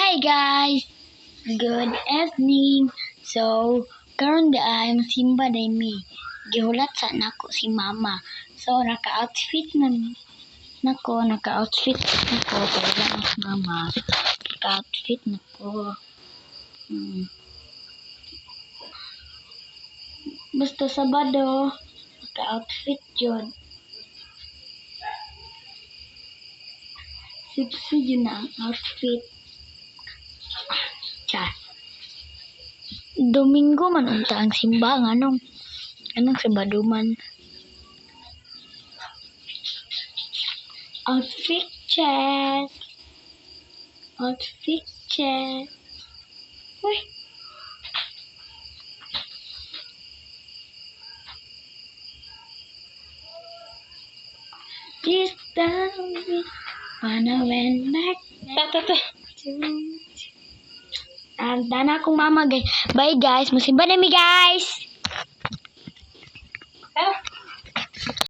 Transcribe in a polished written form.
Hi guys, good evening. So, karon ay simba day mi. Gihulat sa nako si mama. So, naka-outfit nako, kaya lang si mama. Naka-outfit nako. Basta Sabado, naka-outfit yun. Sipsi yun na ang outfit. Char. Domingo man unta ang simba anong Sabado man. Outfit check. Outfit check. Uy. This time when I went back. Tanda na akong mama guys. Bye guys. Musimba na mi guys.